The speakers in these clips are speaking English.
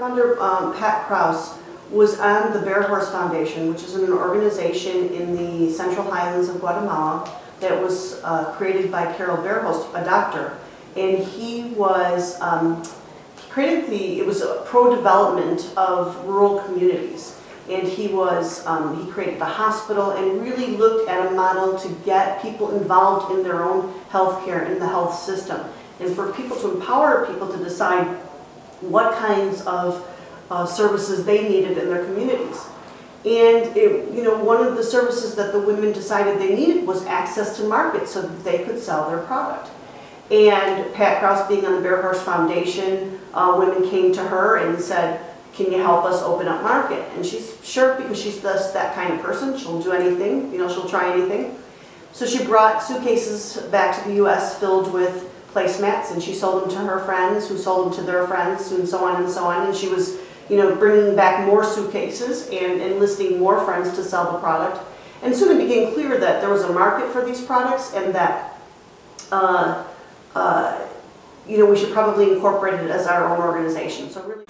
founder, Pat Krause, was on the Bear Horse Foundation, which is an organization in the Central Highlands of Guatemala that was created by Carol Bearhost, a doctor. And he was, it was a pro-development of rural communities. And he created the hospital and really looked at a model to get people involved in their own health care, in the health system. And for people to empower people to decide what kinds of services they needed in their communities. And one of the services that the women decided they needed was access to markets so that they could sell their product. And Pat Krause, being on the Bear Horse Foundation, women came to her and said, "Can you help us open up market?" And she's sure, because she's that kind of person. She'll do anything, she'll try anything. So she brought suitcases back to the U.S. filled with placemats, and she sold them to her friends, who sold them to their friends, and so on and so on. And she was, bringing back more suitcases and enlisting more friends to sell the product. And soon it became clear that there was a market for these products, and that, we should probably incorporate it as our own organization. So really.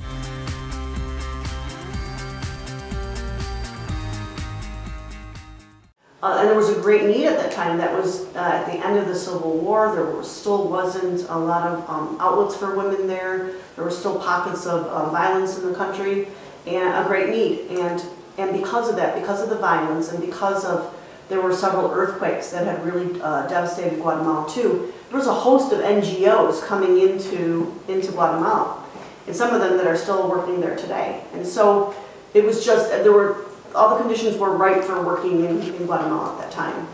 And there was a great need at that time. That was at the end of the Civil War. There still wasn't a lot of outlets for women there. There were still pockets of violence in the country, and a great need. And because of that, because of the violence, and because of there were several earthquakes that had really devastated Guatemala too, there was a host of NGOs coming into Guatemala, and some of them that are still working there today. And so it was just all the conditions were right for working in Guatemala at that time.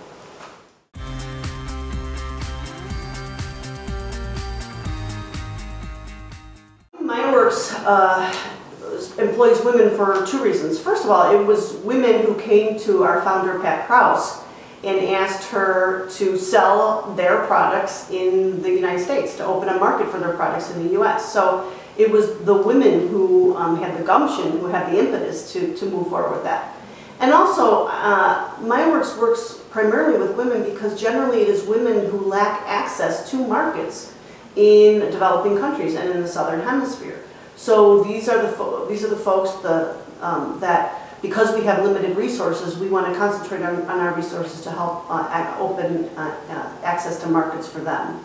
Mayaworks employs women for two reasons. First of all, it was women who came to our founder, Pat Krause, and asked her to sell their products in the United States, to open a market for their products in the U.S. So it was the women who had the gumption, who had the impetus to move forward with that. And also, Mayaworks works primarily with women because generally it is women who lack access to markets in developing countries and in the Southern Hemisphere. So these are the folks that, because we have limited resources, we want to concentrate on our resources to help open access to markets for them.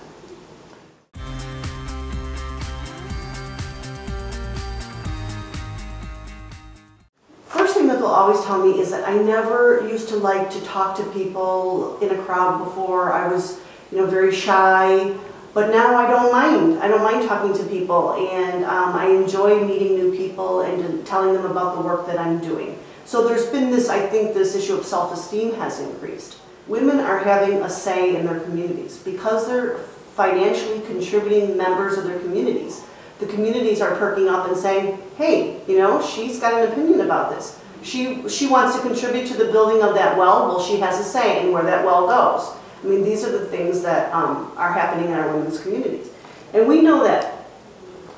First thing that they'll always tell me is that I never used to like to talk to people in a crowd before. I was, very shy, but now I don't mind. I don't mind talking to people, and I enjoy meeting new people and telling them about the work that I'm doing. So there's been this, I think this issue of self-esteem has increased. Women are having a say in their communities because they're financially contributing members of their communities. The communities are perking up and saying, hey, she's got an opinion about this. She wants to contribute to the building of that well she has a say in where that well goes. I mean, these are the things that are happening in our women's communities. And we know that,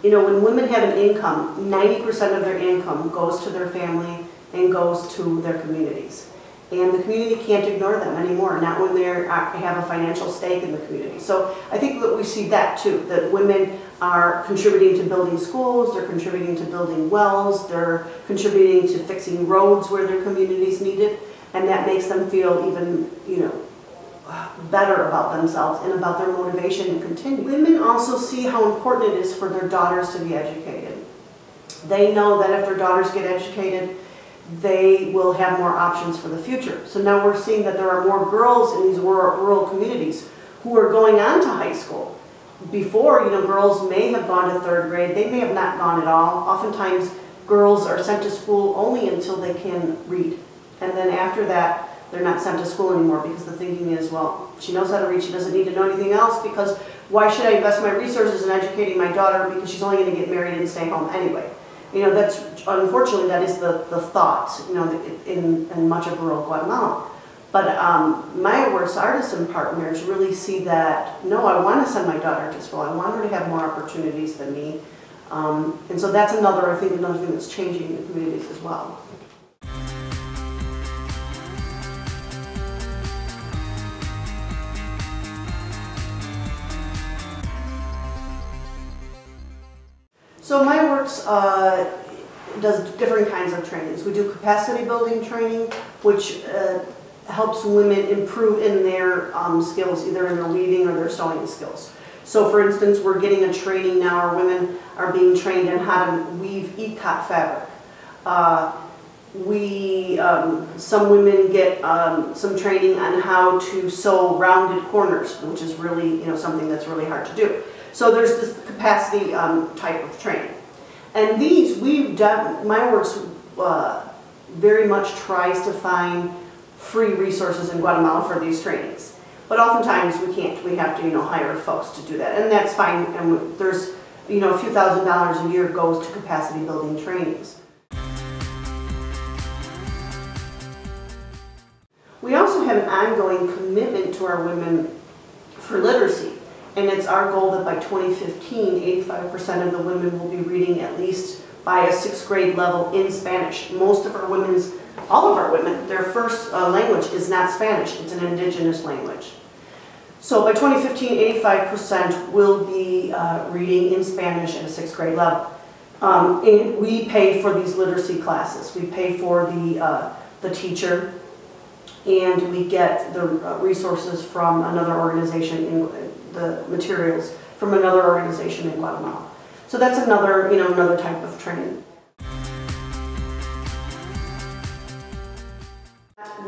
when women have an income, 90% of their income goes to their family and goes to their communities. And the community can't ignore them anymore, not when they have a financial stake in the community. So I think that we see that too, that women are contributing to building schools, they're contributing to building wells, they're contributing to fixing roads where their communities need it, and that makes them feel even, better about themselves and about their motivation to continue. Women also see how important it is for their daughters to be educated. They know that if their daughters get educated, they will have more options for the future. So now we're seeing that there are more girls in these rural communities who are going on to high school. Before, girls may have gone to third grade, they may have not gone at all. Oftentimes, girls are sent to school only until they can read. And then after that, they're not sent to school anymore because the thinking is, well, she knows how to read, she doesn't need to know anything else, because why should I invest my resources in educating my daughter, because she's only going to get married and stay home anyway. That's, unfortunately, that is the thought, in much of rural Guatemala. But Mayaworks artisan partners really see that, no, I want to send my daughter to school. I want her to have more opportunities than me. And so that's another thing that's changing in the communities as well. So Mayaworks does different kinds of trainings. We do capacity building training, which helps women improve in their skills, either in their weaving or their sewing skills. So for instance, we're getting a training now, our women are being trained in how to weave ikat fabric. Some women get some training on how to sew rounded corners, which is really, something that's really hard to do. So there's this capacity type of training. And these, Mayaworks very much tries to find free resources in Guatemala for these trainings. But oftentimes we can't. We have to, hire folks to do that, and that's fine. And there's, a few $1,000s a year goes to capacity building trainings. We also have an ongoing commitment to our women for literacy, and it's our goal that by 2015, 85% of the women will be reading at least by a 6th grade level in Spanish. Most of our all of our women, their first language is not Spanish, it's an indigenous language. So by 2015, 85% will be reading in Spanish at a 6th grade level. And we pay for these literacy classes. We pay for the teacher, and we get the resources from another organization, the materials from another organization in Guatemala. So that's another, another type of training.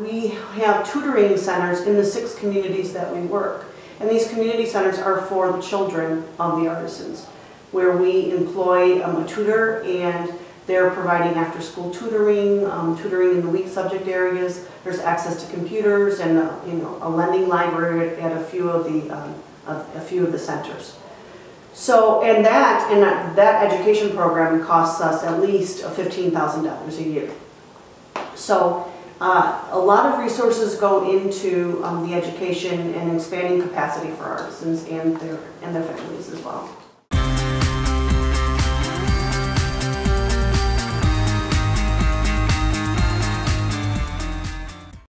We have tutoring centers in the 6 communities that we work. And these community centers are for the children of the artisans, where we employ a tutor, and they're providing after-school tutoring, tutoring in the weak subject areas. There's access to computers and a lending library at a few of the centers. So, and that education program costs us at least $15,000 a year. So a lot of resources go into the education and expanding capacity for artisans and their families as well.